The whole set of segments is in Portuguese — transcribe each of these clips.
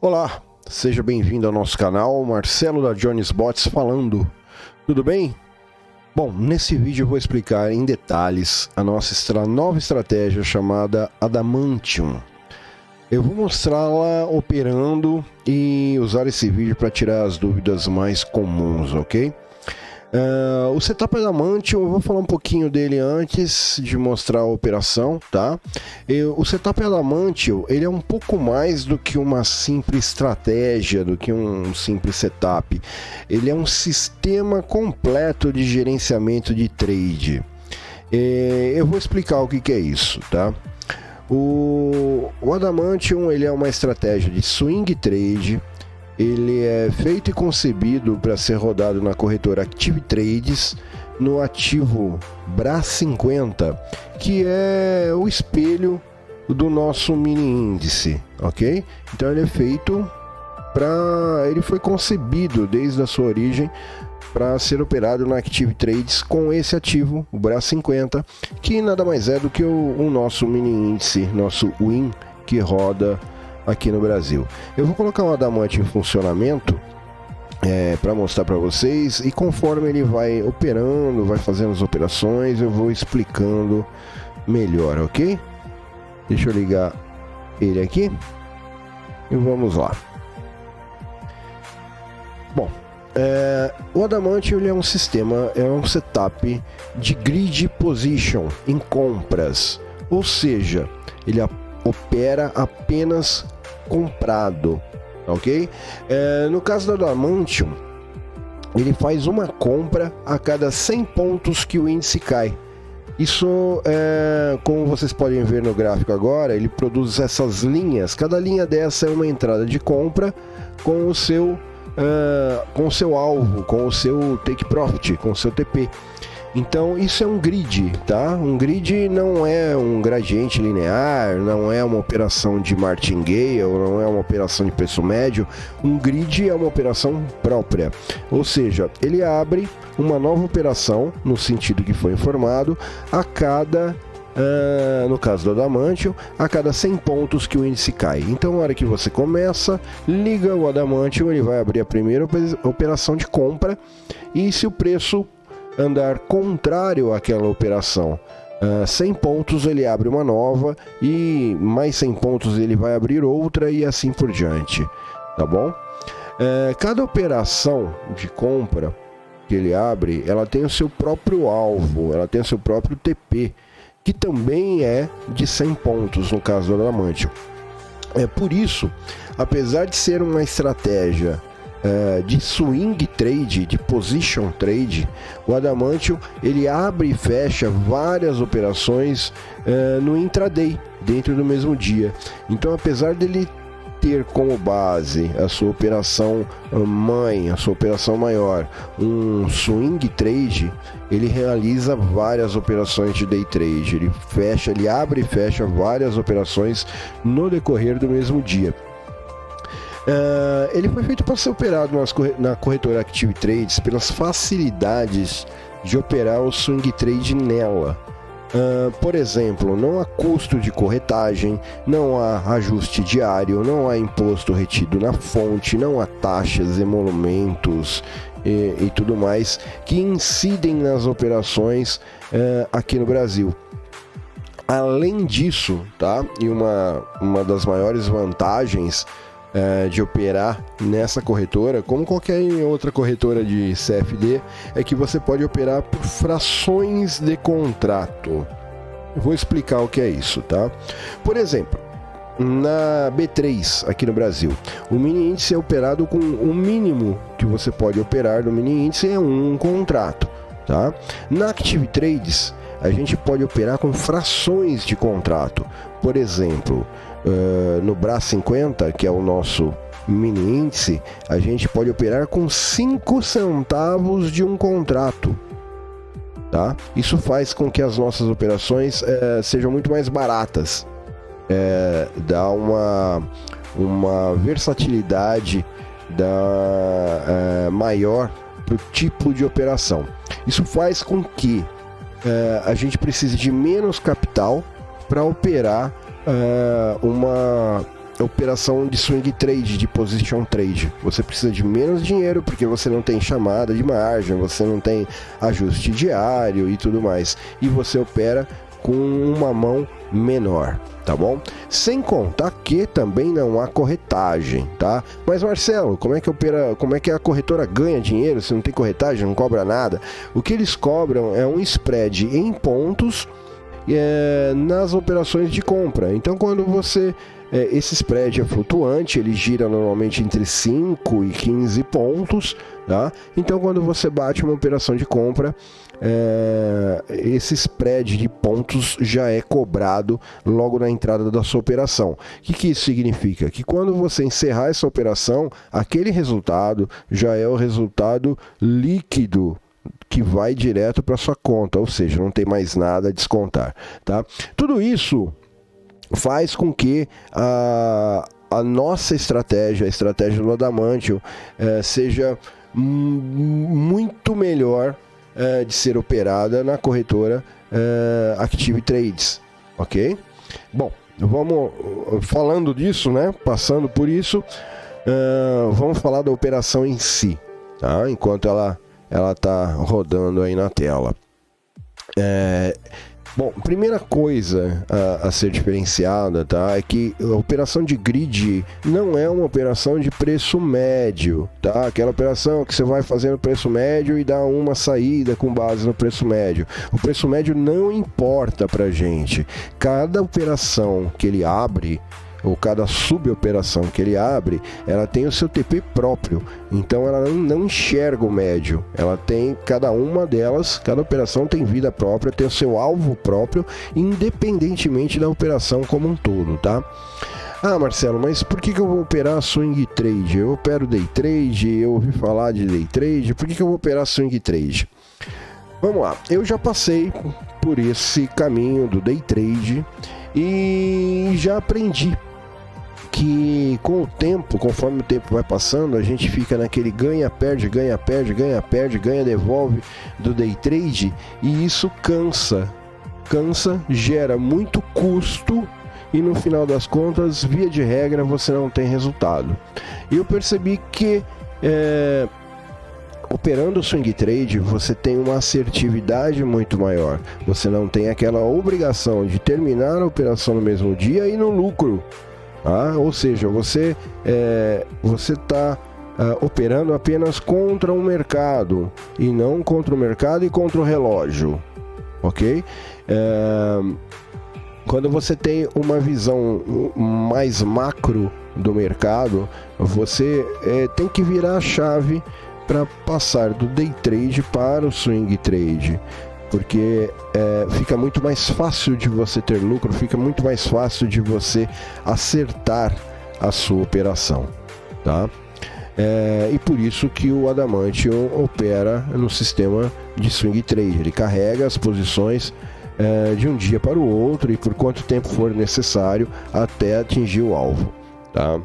Olá, seja bem-vindo ao nosso canal, Marcelo da Jones Bots falando. Tudo bem? Bom, nesse vídeo eu vou explicar em detalhes a nossa nova estratégia chamada Adamantium. Eu vou mostrá-la operando e usar esse vídeo para tirar as dúvidas mais comuns, ok? O setup Adamantium, eu vou falar um pouquinho dele antes de mostrar a operação, tá? O setup Adamantium, ele é um pouco mais do que uma simples estratégia, do que um simples setup. Ele é um sistema completo de gerenciamento de trade. Eu vou explicar o que é isso, tá? O Adamantium, ele é uma estratégia de swing trade. Ele é feito e concebido para ser rodado na corretora Active Trades no ativo BRA50, que é o espelho do nosso mini índice, ok? Então ele é feito ele foi concebido desde a sua origem para ser operado na Active Trades com esse ativo, o BRA50, que nada mais é do que o nosso mini índice, nosso WIN, que roda aqui no Brasil. Eu vou colocar o Adamantium em funcionamento para mostrar para vocês, e conforme ele vai operando, vai fazendo as operações, eu vou explicando melhor, ok? Deixa eu ligar ele aqui e vamos lá. Bom, o Adamantium, ele é um sistema, é um setup de grid position em compras, ou seja, ele opera apenas comprado, ok? No caso do Adamantium, ele faz uma compra a cada 100 pontos que o índice cai. Isso, como vocês podem ver no gráfico agora, ele produz essas linhas. Cada linha dessa é uma entrada de compra com o seu alvo, com o seu take profit, com o seu TP. Então isso é um grid, tá? Um grid não é um gradiente linear, não é uma operação de martingale, não é uma operação de preço médio. Um grid é uma operação própria, ou seja, ele abre uma nova operação, no sentido que foi informado, a cada, no caso do Adamantium, a cada 100 pontos que o índice cai. Então, na hora que você começa, liga o Adamantium, ele vai abrir a primeira operação de compra, e se o preço andar contrário àquela operação, 100 pontos, ele abre uma nova, e mais 100 pontos ele vai abrir outra, e assim por diante, tá bom? Cada operação de compra que ele abre, ela tem o seu próprio alvo, ela tem o seu próprio TP, que também é de 100 pontos no caso do Adamantium. Por isso, apesar de ser uma estratégia de swing trade, de position trade, o Adamantium, ele abre e fecha várias operações no intraday, dentro do mesmo dia. Então, apesar dele ter como base a sua operação mãe, a sua operação maior, um swing trade, ele realiza várias operações de day trade. Ele abre e fecha várias operações no decorrer do mesmo dia. Ele foi feito para ser operado na corretora Active Trades pelas facilidades de operar o swing trade nela. Por exemplo, não há custo de corretagem, não há ajuste diário, não há imposto retido na fonte, não há taxas, emolumentos e tudo mais que incidem nas operações aqui no Brasil. Além disso, tá? E uma das maiores vantagens de operar nessa corretora, como qualquer outra corretora de CFD, é que você pode operar por frações de contrato. Eu vou explicar o que é isso, tá? Por exemplo, na B3 aqui no Brasil, o mini índice é operado com o mínimo que você pode operar no mini índice é um contrato, tá? Na Active Trades, a gente pode operar com frações de contrato. Por exemplo, no BRA50, que é o nosso mini índice, a gente pode operar com 5 centavos de um contrato, tá? Isso faz com que as nossas operações sejam muito mais baratas, dá uma versatilidade maior para o tipo de operação. Isso faz com que a gente precise de menos capital para operar operação de swing trade, de position trade. Você precisa de menos dinheiro porque você não tem chamada de margem, você não tem ajuste diário e tudo mais. E você opera com uma mão menor, tá bom? Sem contar que também não há corretagem, tá? Mas Marcelo, como é que a corretora ganha dinheiro se não tem corretagem, não cobra nada? O que eles cobram é um spread em pontos nas operações de compra. Então quando você esse spread é flutuante, ele gira normalmente entre 5 e 15 pontos, tá? Então quando você bate uma operação de compra, esse spread de pontos já é cobrado logo na entrada da sua operação. O que isso significa? Que quando você encerrar essa operação, aquele resultado já é o resultado líquido que vai direto para sua conta, ou seja, não tem mais nada a descontar, tá? Tudo isso faz com que a nossa estratégia, a estratégia do Adamantium, seja muito melhor de ser operada na corretora Active Trades, ok? Bom, vamos falando disso, né? Passando por isso, vamos falar da operação em si, tá? Enquanto ela está rodando aí na tela. Bom, primeira coisa a ser diferenciada, tá, é que a operação de grid não é uma operação de preço médio, tá? Aquela operação que você vai fazendo preço médio e dá uma saída com base no preço médio. O preço médio não importa pra gente. Cada operação que ele abre, ou cada suboperação que ele abre, ela tem o seu TP próprio, então ela não enxerga o médio, ela tem, cada uma delas, cada operação tem vida própria, tem o seu alvo próprio, independentemente da operação como um todo, tá? Ah, Marcelo, mas por que eu vou operar swing trade? Eu opero day trade, eu ouvi falar de day trade, por que eu vou operar swing trade? Vamos lá, eu já passei por esse caminho do day trade e já aprendi que com o tempo, conforme o tempo vai passando, a gente fica naquele ganha, perde, ganha, perde, ganha, perde, ganha, devolve do day trade, e isso cansa, gera muito custo e no final das contas, via de regra, você não tem resultado. E eu percebi que operando o swing trade, você tem uma assertividade muito maior. Você não tem aquela obrigação de terminar a operação no mesmo dia e no lucro. Ou seja, você está operando apenas contra o mercado e não contra o mercado e contra o relógio, ok? Quando você tem uma visão mais macro do mercado, você tem que virar a chave para passar do day trade para o swing trade, porque fica muito mais fácil de você ter lucro, fica muito mais fácil de você acertar a sua operação, tá? E por isso que o Adamantium opera no sistema de swing trade. Ele carrega as posições de um dia para o outro e por quanto tempo for necessário até atingir o alvo, tá?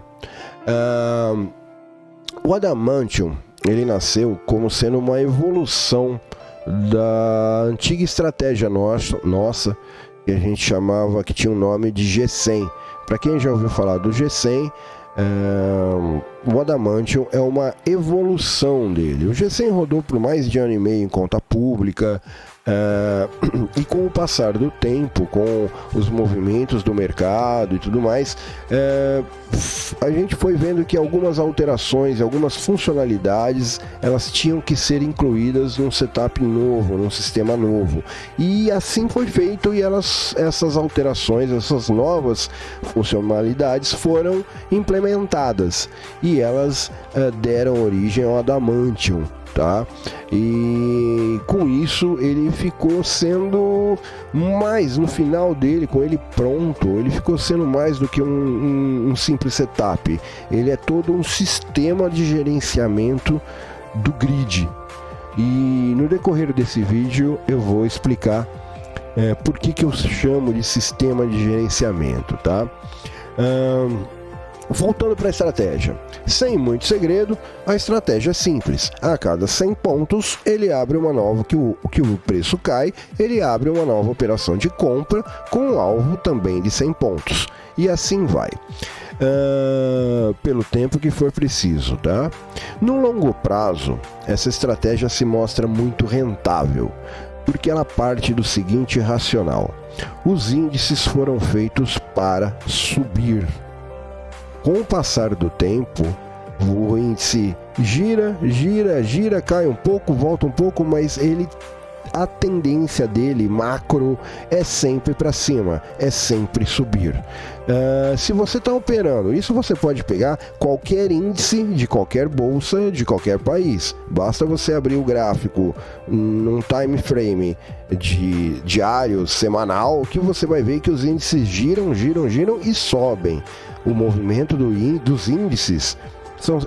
O Adamantium, ele nasceu como sendo uma evolução da antiga estratégia nossa, que a gente chamava, que tinha o nome de G100. Para quem já ouviu falar do G100, o Adamantium é uma evolução dele. O G100 rodou por mais de ano e meio em conta pública, e com o passar do tempo, com os movimentos do mercado e tudo mais, a gente foi vendo que algumas alterações, algumas funcionalidades, elas tinham que ser incluídas num setup novo, num sistema novo. E assim foi feito, e essas alterações, essas novas funcionalidades foram implementadas, e elas deram origem ao Adamantium, tá? E com isso ele ficou sendo mais, no final dele, com ele pronto, ele ficou sendo mais do que um simples setup. Ele é todo um sistema de gerenciamento do grid. E no decorrer desse vídeo eu vou explicar por que eu chamo de sistema de gerenciamento, tá? Voltando para a estratégia, sem muito segredo, a estratégia é simples. A cada 100 pontos, ele abre uma nova, que o preço cai, ele abre uma nova operação de compra com um alvo também de 100 pontos. E assim vai. pelo tempo que for preciso, tá? No longo prazo, essa estratégia se mostra muito rentável, porque ela parte do seguinte racional: os índices foram feitos para subir. Com o passar do tempo, o índice gira, cai um pouco, volta um pouco, mas a tendência dele, macro, é sempre para cima, é sempre subir. Se você está operando, isso você pode pegar qualquer índice de qualquer bolsa de qualquer país. Basta você abrir o gráfico num time frame de diário, semanal, que você vai ver que os índices giram e sobem. O movimento dos índices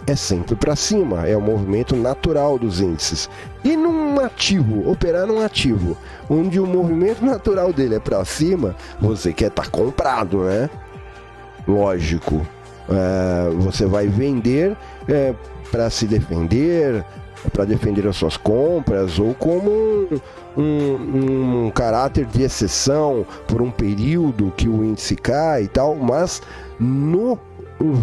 é sempre para cima, é o movimento natural dos índices. E num ativo, operar num ativo, onde o movimento natural dele é para cima, você quer estar comprado, né? Lógico, você vai vender para se defender, para defender as suas compras, ou como um caráter de exceção por um período que o índice cai e tal, mas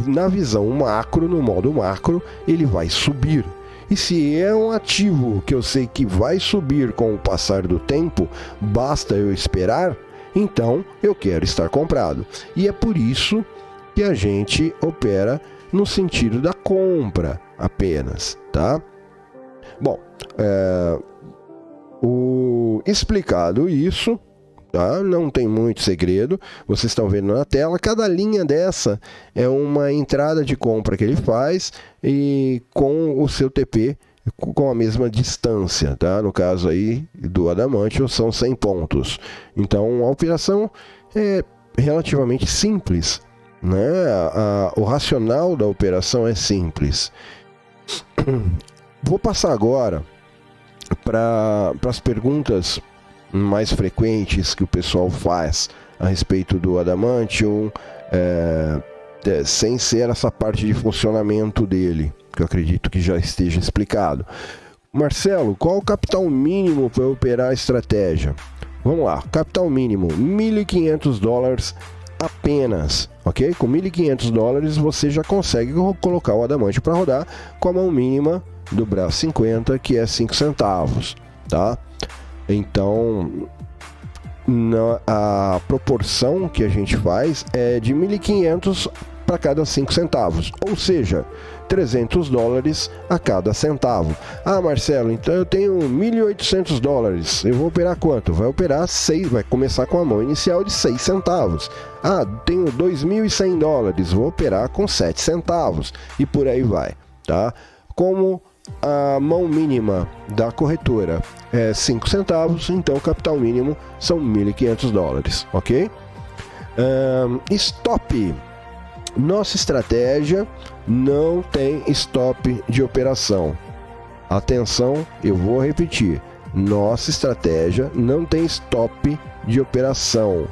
na visão macro, no modo macro, ele vai subir. E se é um ativo que eu sei que vai subir com o passar do tempo, basta eu esperar, então eu quero estar comprado. E é por isso que a gente opera no sentido da compra apenas, tá? Bom, explicado isso, tá? Não tem muito segredo, vocês estão vendo na tela, cada linha dessa é uma entrada de compra que ele faz e com o seu TP com a mesma distância, tá? No caso aí do Adamantium são 100 pontos. Então a operação é relativamente simples, né? O racional da operação é simples. Vou passar agora para as perguntas mais frequentes que o pessoal faz a respeito do Adamantium, sem ser essa parte de funcionamento dele, que eu acredito que já esteja explicado. Marcelo, qual o capital mínimo para operar a estratégia? Vamos lá, capital mínimo $1.500 apenas, ok? Com $1.500 você já consegue colocar o Adamantium para rodar com a mão mínima do braço 50, que é 5 centavos, tá? Então, a proporção que a gente faz é de 1.500 para cada 5 centavos, ou seja, $300 a cada centavo. Ah, Marcelo, então eu tenho $1.800, eu vou operar quanto? Vai operar 6, vai começar com a mão inicial de 6 centavos. Ah, tenho $2.100, vou operar com 7 centavos e por aí vai, tá? Como a mão mínima da corretora é 5 centavos, então o capital mínimo são $1.500, ok? Stop. Nossa estratégia não tem stop de operação. Atenção, eu vou repetir. Nossa estratégia não tem stop de operação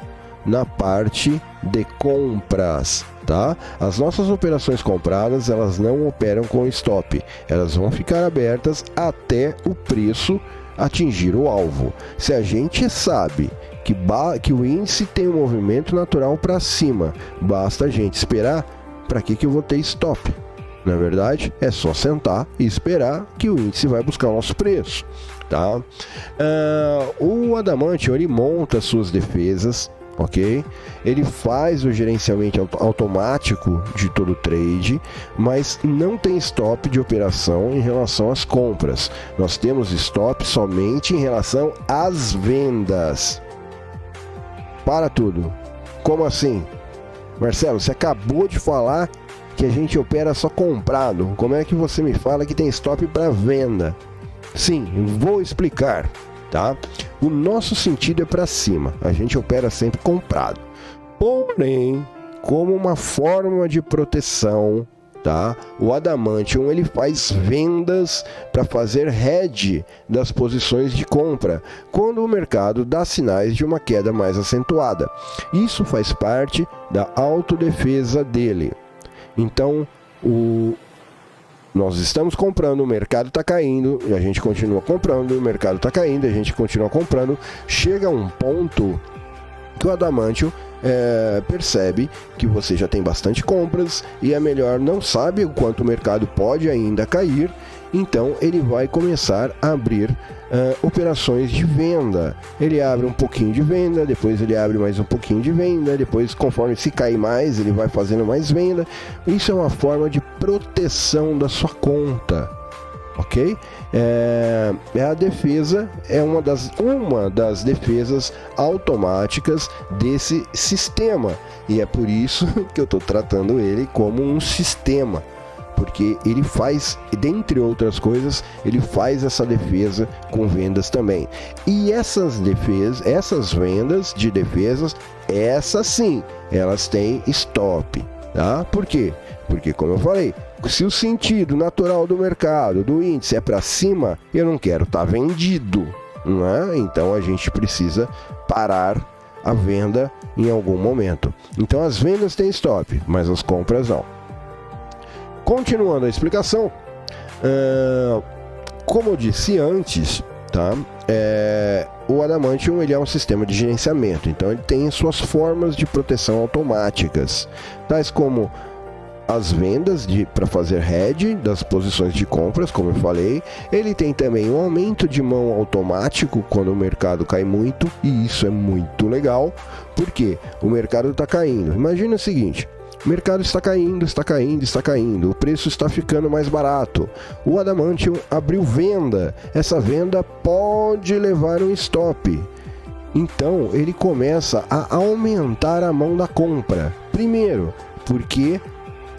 na parte de compras, tá? As nossas operações compradas, elas não operam com stop. Elas vão ficar abertas até o preço atingir o alvo. Se a gente sabe que o índice tem um movimento natural para cima, basta a gente esperar. Para que eu vou ter stop? Na verdade, é só sentar e esperar que o índice vai buscar o nosso preço, tá? O Adamantium, ele monta suas defesas, ok? Ele faz o gerenciamento automático de todo o trade, mas não tem stop de operação em relação às compras. Nós temos stop somente em relação às vendas. Para tudo. Como assim? Marcelo, você acabou de falar que a gente opera só comprado. Como é que você me fala que tem stop para venda? Sim, vou explicar, tá? O nosso sentido é para cima. A gente opera sempre comprado. Porém, como uma forma de proteção, tá? O Adamantium, ele faz vendas para fazer hedge das posições de compra quando o mercado dá sinais de uma queda mais acentuada. Isso faz parte da autodefesa dele. Então, nós estamos comprando, o mercado está caindo, e a gente continua comprando, o mercado está caindo, a gente continua comprando. Chega um ponto que o Adamantium percebe que você já tem bastante compras e é melhor, não sabe o quanto o mercado pode ainda cair, então ele vai começar a abrir operações de venda. Ele abre um pouquinho de venda, depois ele abre mais um pouquinho de venda, depois conforme se cair mais, ele vai fazendo mais venda. Isso é uma forma de proteção da sua conta, ok? A defesa é uma das defesas automáticas desse sistema, e é por isso que eu estou tratando ele como um sistema, porque ele faz, dentre outras coisas, ele faz essa defesa com vendas também. E essas vendas de defesas, essas sim, elas têm stop, tá? Por quê? Porque, como eu falei, se o sentido natural do mercado, do índice, é para cima, eu não quero estar vendido, não é? Então a gente precisa parar a venda em algum momento. Então as vendas têm stop, mas as compras não. Continuando a explicação, como eu disse antes, tá? O Adamantium, ele é um sistema de gerenciamento, então ele tem suas formas de proteção automáticas, tais como as vendas para fazer hedge das posições de compras, como eu falei. Ele tem também um aumento de mão automático quando o mercado cai muito, e isso é muito legal, porque o mercado está caindo. Imagina o seguinte: o mercado está caindo, está caindo, está caindo, o preço está ficando mais barato. O Adamantium abriu venda, essa venda pode levar um stop. Então ele começa a aumentar a mão da compra. Primeiro, porque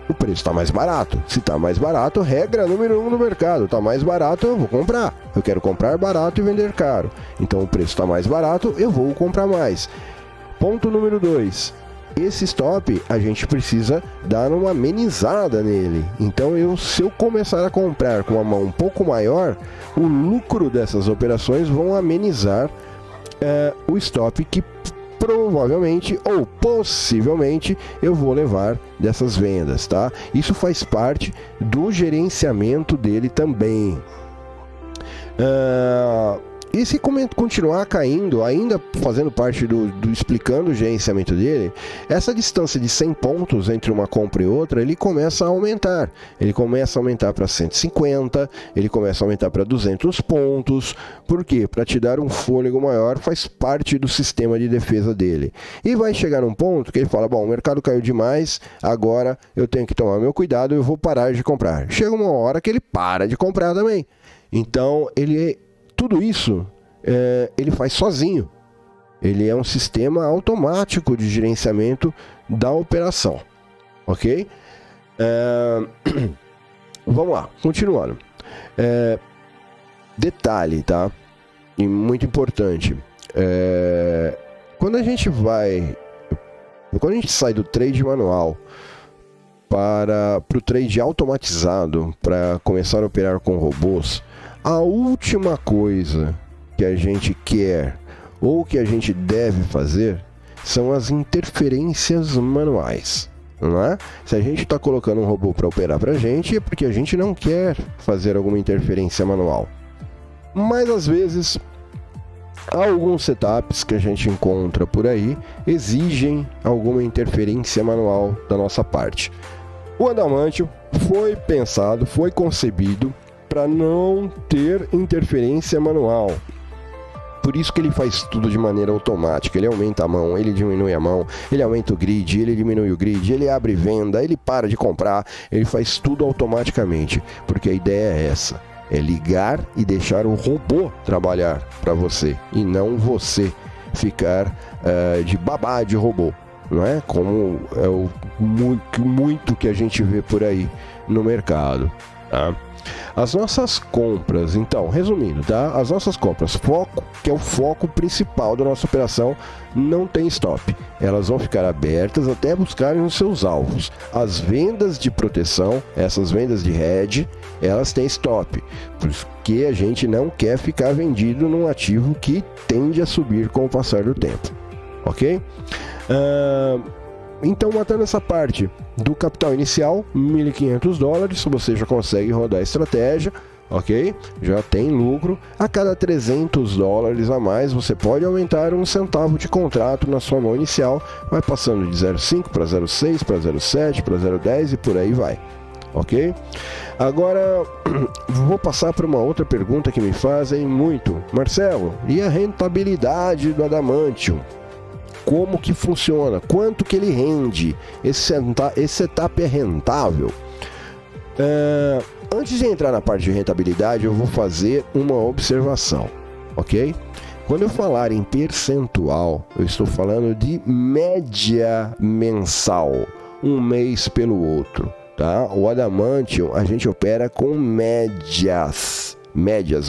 o preço está mais barato. Se está mais barato, regra número 1 do mercado: está mais barato, eu vou comprar. Eu quero comprar barato e vender caro. Então o preço está mais barato, eu vou comprar mais. Ponto número 2. Esse stop a gente precisa dar uma amenizada nele. Então se eu começar a comprar com uma mão um pouco maior, o lucro dessas operações vão amenizar o stop que provavelmente ou possivelmente eu vou levar dessas vendas, tá? Isso faz parte do gerenciamento dele também. E se continuar caindo, ainda fazendo parte do explicando o gerenciamento dele, essa distância de 100 pontos entre uma compra e outra, ele começa a aumentar. Ele começa a aumentar para 150, ele começa a aumentar para 200 pontos. Por quê? Para te dar um fôlego maior, faz parte do sistema de defesa dele. E vai chegar num ponto que ele fala: bom, o mercado caiu demais, agora eu tenho que tomar meu cuidado, eu vou parar de comprar. Chega uma hora que ele para de comprar também. Então, tudo isso ele faz sozinho. Ele é um sistema automático de gerenciamento da operação, ok? Vamos lá, continuando. Detalhe, tá? E muito importante. Quando a gente sai do trade manual para o trade automatizado, para começar a operar com robôs, a última coisa que a gente quer ou que a gente deve fazer são as interferências manuais, não é? Se a gente está colocando um robô para operar para a gente, é porque a gente não quer fazer alguma interferência manual. Mas às vezes, alguns setups que a gente encontra por aí exigem alguma interferência manual da nossa parte. O Adamantium foi pensado, foi concebido para não ter interferência manual. Por isso que ele faz tudo de maneira automática. Ele aumenta a mão, ele diminui a mão, ele aumenta o grid, ele diminui o grid, ele abre venda, ele para de comprar, ele faz tudo automaticamente. Porque a ideia é essa: é ligar e deixar o robô trabalhar para você, e não você ficar de babá de robô, não é? Como é o muito que a gente vê por aí no mercado, tá? As nossas compras, então, resumindo, tá? As nossas compras, que é o foco principal da nossa operação, não tem stop. Elas vão ficar abertas até buscarem os seus alvos. As vendas de proteção, essas vendas de hedge, elas têm stop, porque a gente não quer ficar vendido num ativo que tende a subir com o passar do tempo, ok? Então, matando essa parte do capital inicial, $1.500, você já consegue rodar a estratégia. ok? Já tem lucro. A cada $300 a mais, você pode aumentar 1 centavo de contrato na sua mão inicial, vai passando de 0,5 para 0,6, para 0,7, para 0,10 e por aí vai, ok? Agora, vou passar para uma outra pergunta que me fazem muito. Marcelo, e a rentabilidade do Adamantium? Como que funciona? Quanto que ele rende? Esse setup é rentável? Antes de entrar na parte de rentabilidade, eu vou fazer uma observação, ok? Quando eu falar em percentual, eu estou falando de média mensal, um mês pelo outro, tá? O Adamantium, a gente opera com médias,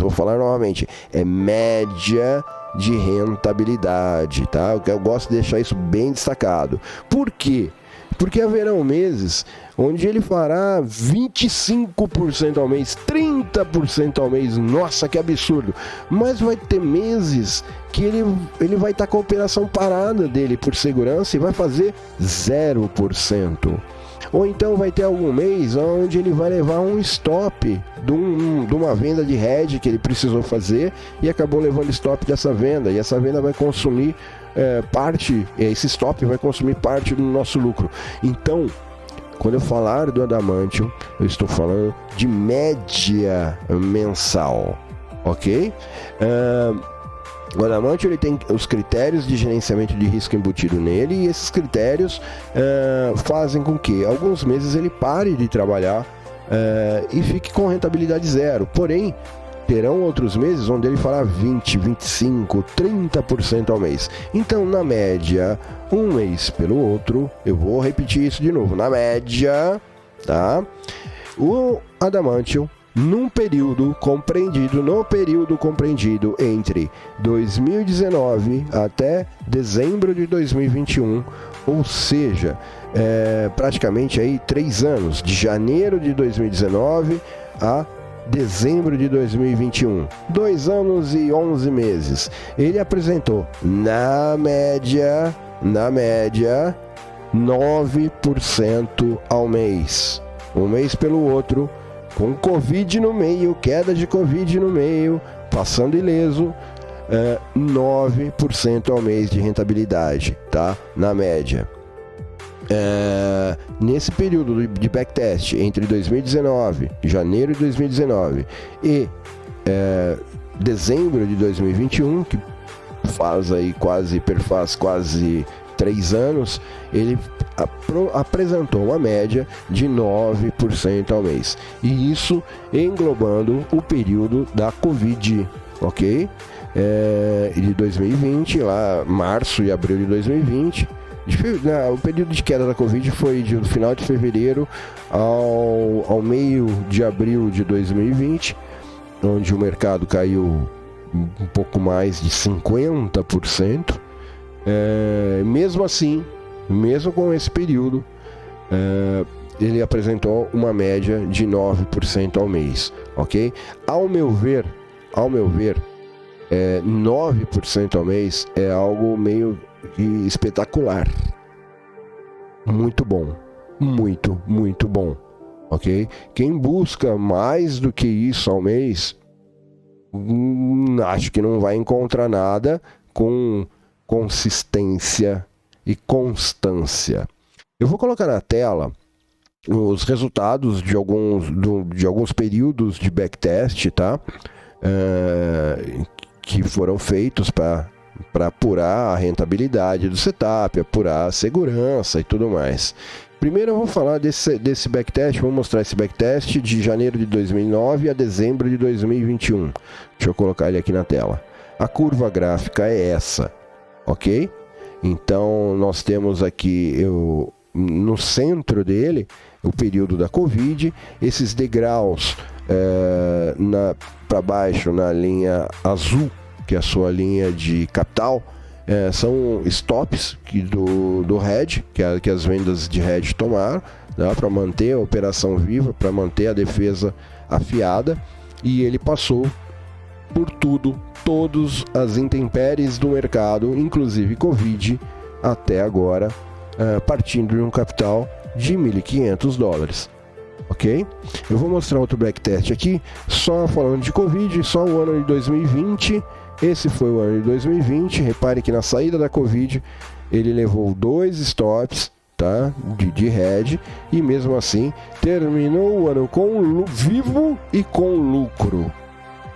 vou falar novamente, é média de rentabilidade, tá? Eu gosto de deixar isso bem destacado. Por quê? Porque haverão meses onde ele fará 25% ao mês, 30% ao mês, nossa, que absurdo! Mas vai ter meses que ele vai estar com a operação parada dele por segurança e vai fazer 0%. Ou então vai ter algum mês onde ele vai levar um stop de uma venda de hedge que ele precisou fazer e acabou levando stop dessa venda, e essa venda vai consumir esse stop vai consumir parte do nosso lucro. Então, quando eu falar do Adamantium, eu estou falando de média mensal, ok? O Adamantium, ele tem os critérios de gerenciamento de risco embutido nele, e esses critérios fazem com que alguns meses ele pare de trabalhar e fique com rentabilidade zero. Porém, terão outros meses onde ele fará 20, 25, 30% ao mês. Então, na média, um mês pelo outro, eu vou repetir isso de novo, na média, tá? O Adamantium, no período compreendido entre 2019 até dezembro de 2021, ou seja, praticamente aí 3 anos, de janeiro de 2019 a dezembro de 2021, 2 anos e 11 meses, ele apresentou, na média, 9% ao mês, um mês pelo outro, com Covid no meio, queda de Covid no meio, passando ileso, 9% ao mês de rentabilidade, tá? Na média. Nesse período de backtest entre 2019, janeiro de 2019 e dezembro de 2021, que perfaz quase 3 anos, ele apresentou uma média de 9% ao mês, e isso englobando o período da Covid, ok? De 2020, lá março e abril de 2020. O período de queda da Covid foi do final de fevereiro ao meio de abril de 2020, onde o mercado caiu um pouco mais de 50%. Mesmo assim, mesmo com esse período, ele apresentou uma média de 9% ao mês, ok? Ao meu ver, 9% ao mês é algo meio espetacular, muito bom, muito bom, ok? Quem busca mais do que isso ao mês, acho que não vai encontrar nada com consistência e constância. Eu vou colocar na tela os resultados de alguns períodos de backtest, tá? Que foram feitos para apurar a rentabilidade do setup, apurar a segurança e tudo mais. Primeiro eu vou falar desse backtest, vou mostrar esse backtest de janeiro de 2009 a dezembro de 2021. Deixa eu colocar ele aqui na tela. A curva gráfica é essa, ok? Então nós temos aqui no centro dele o período da Covid, esses degraus para baixo na linha azul, que é a sua linha de capital, são stops do hedge, que as vendas de hedge tomaram, né, para manter a operação viva, para manter a defesa afiada, e ele passou por todas as intempéries do mercado, inclusive Covid, até agora, partindo de um capital de $1.500. ok? Eu vou mostrar outro backtest aqui, só falando de Covid, só o ano de 2020. Esse foi o ano de 2020. Repare que na saída da Covid ele levou 2 stops, tá? De head, e mesmo assim terminou o ano com vivo e com lucro,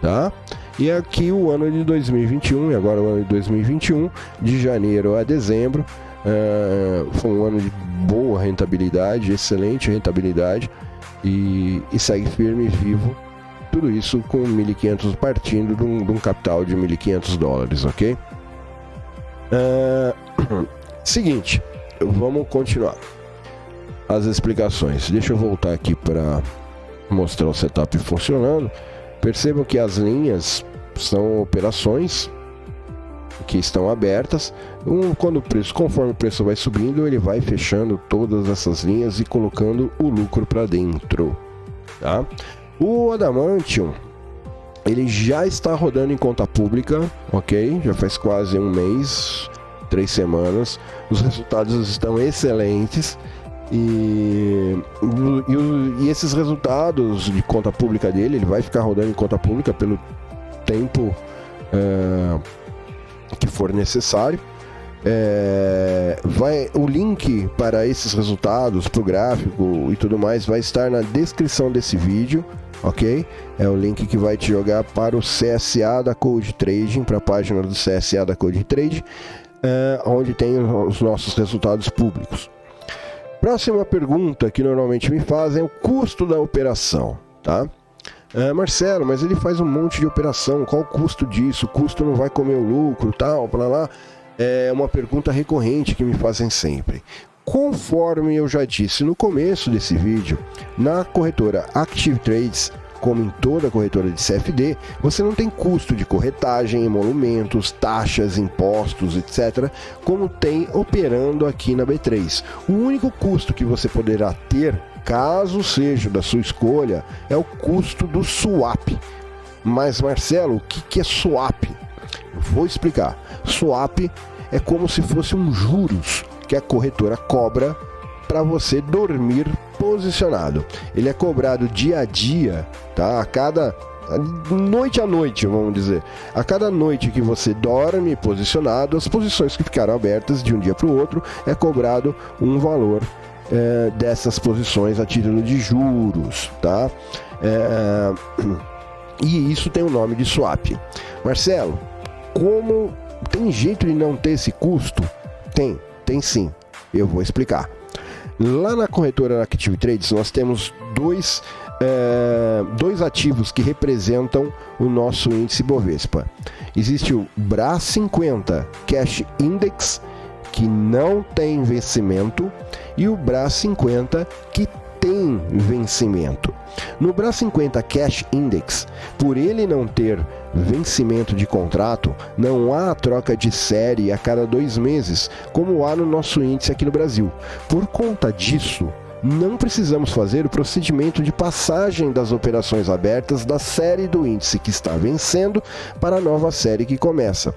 tá? E aqui o ano de 2021, e agora o ano de 2021, de janeiro a dezembro, foi um ano de boa rentabilidade, excelente rentabilidade, e segue firme e vivo. Tudo isso com 1.500 partindo de um capital de $1.500, ok? Seguinte, vamos continuar as explicações. Deixa eu voltar aqui para mostrar o setup funcionando. Percebam que as linhas são operações que estão abertas. Conforme o preço vai subindo, ele vai fechando todas essas linhas e colocando o lucro para dentro, tá? O Adamantium, ele já está rodando em conta pública, ok? Já faz quase um mês, 3 semanas. Os resultados estão excelentes. E esses resultados de conta pública dele, ele vai ficar rodando em conta pública pelo tempo que for necessário. O link para esses resultados, para o gráfico e tudo mais, vai estar na descrição desse vídeo, ok? É o link que vai te jogar para o CSA da Code Trading, para a página do CSA da Code Trading, onde tem os nossos resultados públicos. Próxima pergunta que normalmente me fazem é o custo da operação, tá? Marcelo, mas ele faz um monte de operação, qual o custo disso? O custo não vai comer o lucro, tal, blá blá. É uma pergunta recorrente que me fazem sempre. Conforme eu já disse no começo desse vídeo, na corretora Active Trades, como em toda corretora de CFD, você não tem custo de corretagem, emolumentos, taxas, impostos, etc., como tem operando aqui na B3. O único custo que você poderá ter, caso seja da sua escolha, é o custo do swap. Mas, Marcelo, o que é swap? Eu vou explicar. Swap é como se fosse um juros que a corretora cobra para você dormir posicionado. Ele é cobrado dia a dia, tá? Noite a noite, vamos dizer. A cada noite que você dorme posicionado, as posições que ficaram abertas de um dia para o outro, é cobrado um valor dessas posições a título de juros, tá? E isso tem o nome de swap. Marcelo, como tem jeito de não ter esse custo? Tem sim. Eu vou explicar. Lá na corretora Active Trades nós temos dois ativos que representam o nosso índice Bovespa. Existe o BRA50 Cash Index, que não tem vencimento, e o BRA50 que tem vencimento. No BRA50 Cash Index, por ele não ter vencimento de contrato, não há troca de série a cada 2 meses, como há no nosso índice aqui no Brasil. Por conta disso, não precisamos fazer o procedimento de passagem das operações abertas da série do índice que está vencendo para a nova série que começa.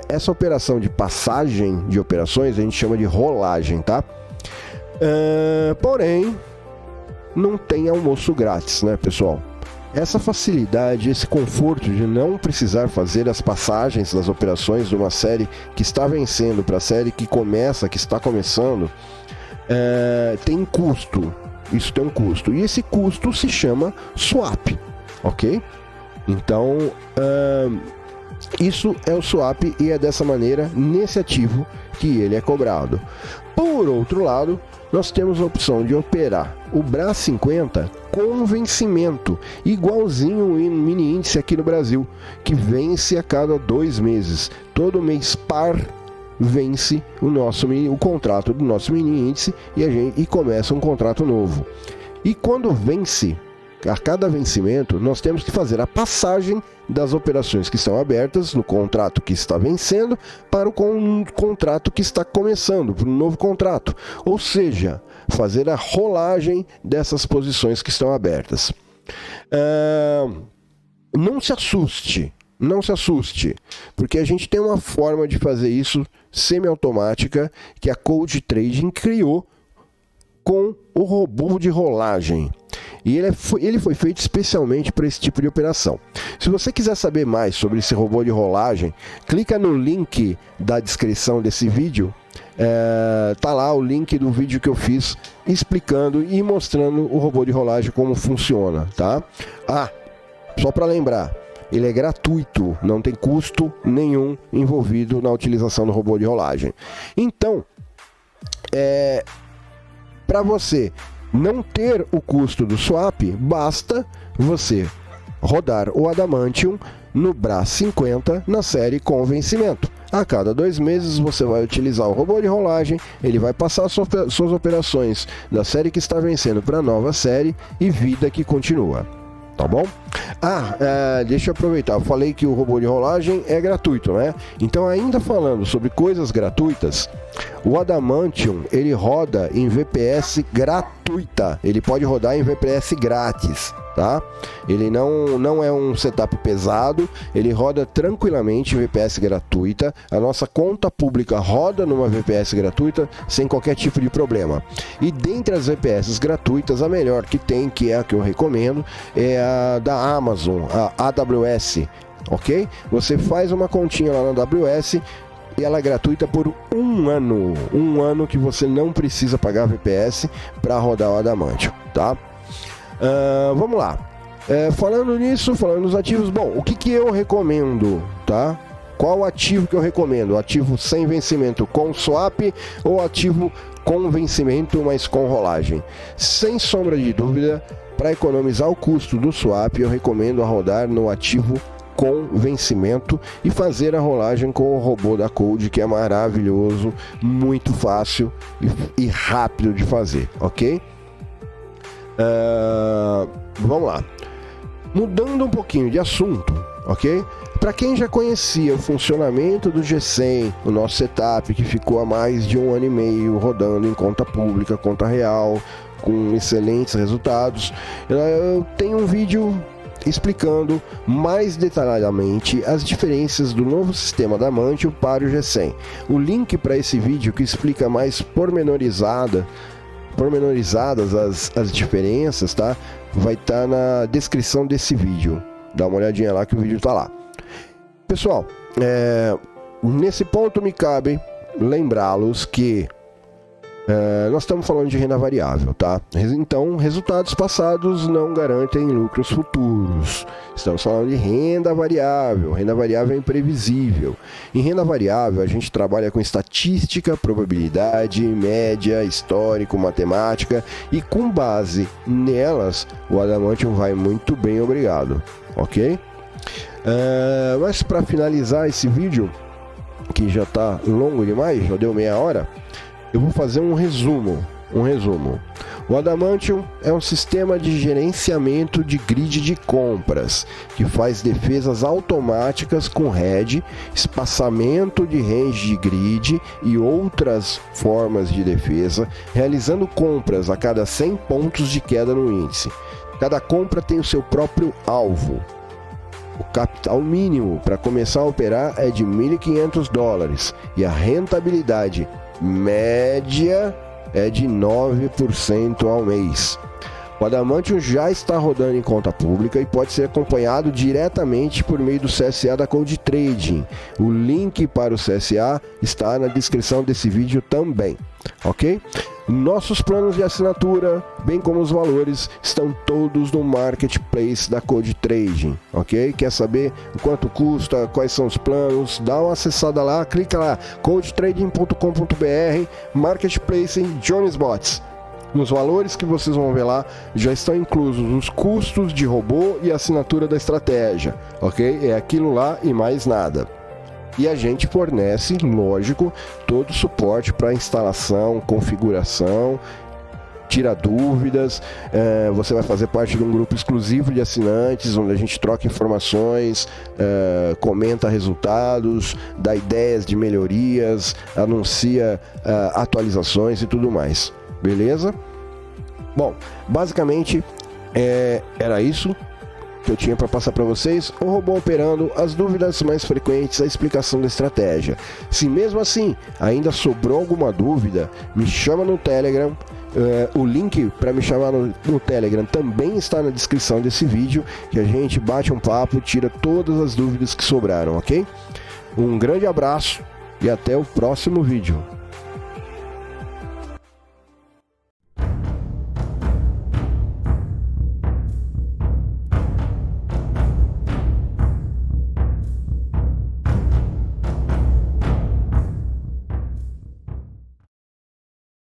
Essa operação de passagem de operações a gente chama de rolagem, tá? Porém, não tem almoço grátis, né, pessoal? Essa facilidade, esse conforto de não precisar fazer as passagens das operações de uma série que está vencendo para a série que está começando, tem custo. Isso tem um custo. E esse custo se chama swap, ok? Então, isso é o swap e é dessa maneira, nesse ativo, que ele é cobrado. Por outro lado, nós temos a opção de operar o BRA50 com vencimento, igualzinho o mini índice aqui no Brasil, que vence a cada 2 meses. Todo mês par vence o contrato do nosso mini índice e começa um contrato novo. E quando vence, a cada vencimento, nós temos que fazer a passagem das operações que estão abertas no contrato que está vencendo para o contrato que está começando, para um novo contrato. Ou seja, fazer a rolagem dessas posições que estão abertas. Não se assuste, porque a gente tem uma forma de fazer isso semi-automática que a Code Trading criou com o robô de rolagem. E ele foi feito especialmente para esse tipo de operação. Se você quiser saber mais sobre esse robô de rolagem, clica no link da descrição desse vídeo. Tá lá o link do vídeo que eu fiz explicando e mostrando o robô de rolagem como funciona, tá? Só para lembrar, ele é gratuito, não tem custo nenhum envolvido na utilização do robô de rolagem. Então, para você não ter o custo do swap, basta você rodar o Adamantium no BRAS 50 na série com vencimento. A cada 2 meses você vai utilizar o robô de rolagem, ele vai passar suas operações da série que está vencendo para a nova série e vida que continua. Tá bom? Deixa eu aproveitar, eu falei que o robô de rolagem é gratuito, né? Então, ainda falando sobre coisas gratuitas, o Adamantium, ele roda em VPS gratuita, ele pode rodar em VPS grátis, tá? Ele não é um setup pesado, ele roda tranquilamente em VPS gratuita, a nossa conta pública roda numa VPS gratuita sem qualquer tipo de problema. E dentre as VPS gratuitas, a melhor que tem, que é a que eu recomendo, é a da Amazon, a AWS, ok? Você faz uma continha lá na AWS e ela é gratuita por 1 ano. 1 ano que você não precisa pagar VPS para rodar o Adamantium, tá? Vamos lá. Falando nisso, falando nos ativos, bom, o que eu recomendo, tá? Qual ativo que eu recomendo? Ativo sem vencimento com swap ou ativo com vencimento, mas com rolagem? Sem sombra de dúvida, para economizar o custo do swap, eu recomendo a rodar no ativo com vencimento e fazer a rolagem com o robô da Cold, que é maravilhoso, muito fácil e rápido de fazer, ok? Vamos lá. Mudando um pouquinho de assunto, ok? Para quem já conhecia o funcionamento do G100, o nosso setup que ficou há mais de 1 ano e meio rodando em conta pública, conta real, com excelentes resultados, eu tenho um vídeo explicando mais detalhadamente as diferenças do novo sistema Adamantium para o G100. O link para esse vídeo que explica mais pormenorizadas as diferenças, tá? Vai estar na descrição desse vídeo. Dá uma olhadinha lá que o vídeo tá lá. Pessoal, nesse ponto me cabe lembrá-los que nós estamos falando de renda variável, tá? Então, resultados passados não garantem lucros futuros. Estamos falando de renda variável. Renda variável é imprevisível. Em renda variável, a gente trabalha com estatística, probabilidade, média, histórico, matemática, e com base nelas, o Adamantium vai muito bem, obrigado. Ok? Mas para finalizar esse vídeo, que já está longo demais, já deu meia hora, eu vou fazer um resumo. O Adamantium é um sistema de gerenciamento de grid de compras, que faz defesas automáticas com head, espaçamento de range de grid e outras formas de defesa, realizando compras a cada 100 pontos de queda no índice. Cada compra tem o seu próprio alvo. O capital mínimo para começar a operar é de $1.500 e a rentabilidade média é de 9% ao mês. O Adamantium já está rodando em conta pública e pode ser acompanhado diretamente por meio do CSA da Cold Trading. O link para o CSA está na descrição desse vídeo também, ok? Nossos planos de assinatura, bem como os valores, estão todos no Marketplace da Cold Trading, ok? Quer saber o quanto custa, quais são os planos? Dá uma acessada lá, clica lá, coldtrading.com.br, Marketplace Jones Bots. Nos valores que vocês vão ver lá, já estão inclusos os custos de robô e assinatura da estratégia, ok? É aquilo lá e mais nada. E a gente fornece, lógico, todo o suporte para instalação, configuração, tira dúvidas. Você vai fazer parte de um grupo exclusivo de assinantes, onde a gente troca informações, comenta resultados, dá ideias de melhorias, anuncia atualizações e tudo mais. Beleza? Bom, basicamente era isso que eu tinha para passar para vocês. O robô operando, as dúvidas mais frequentes, a explicação da estratégia. Se mesmo assim ainda sobrou alguma dúvida, me chama no Telegram O link para me chamar no Telegram também está na descrição desse vídeo, que a gente bate um papo, tira todas as dúvidas que sobraram, ok? Um grande abraço e até o próximo vídeo.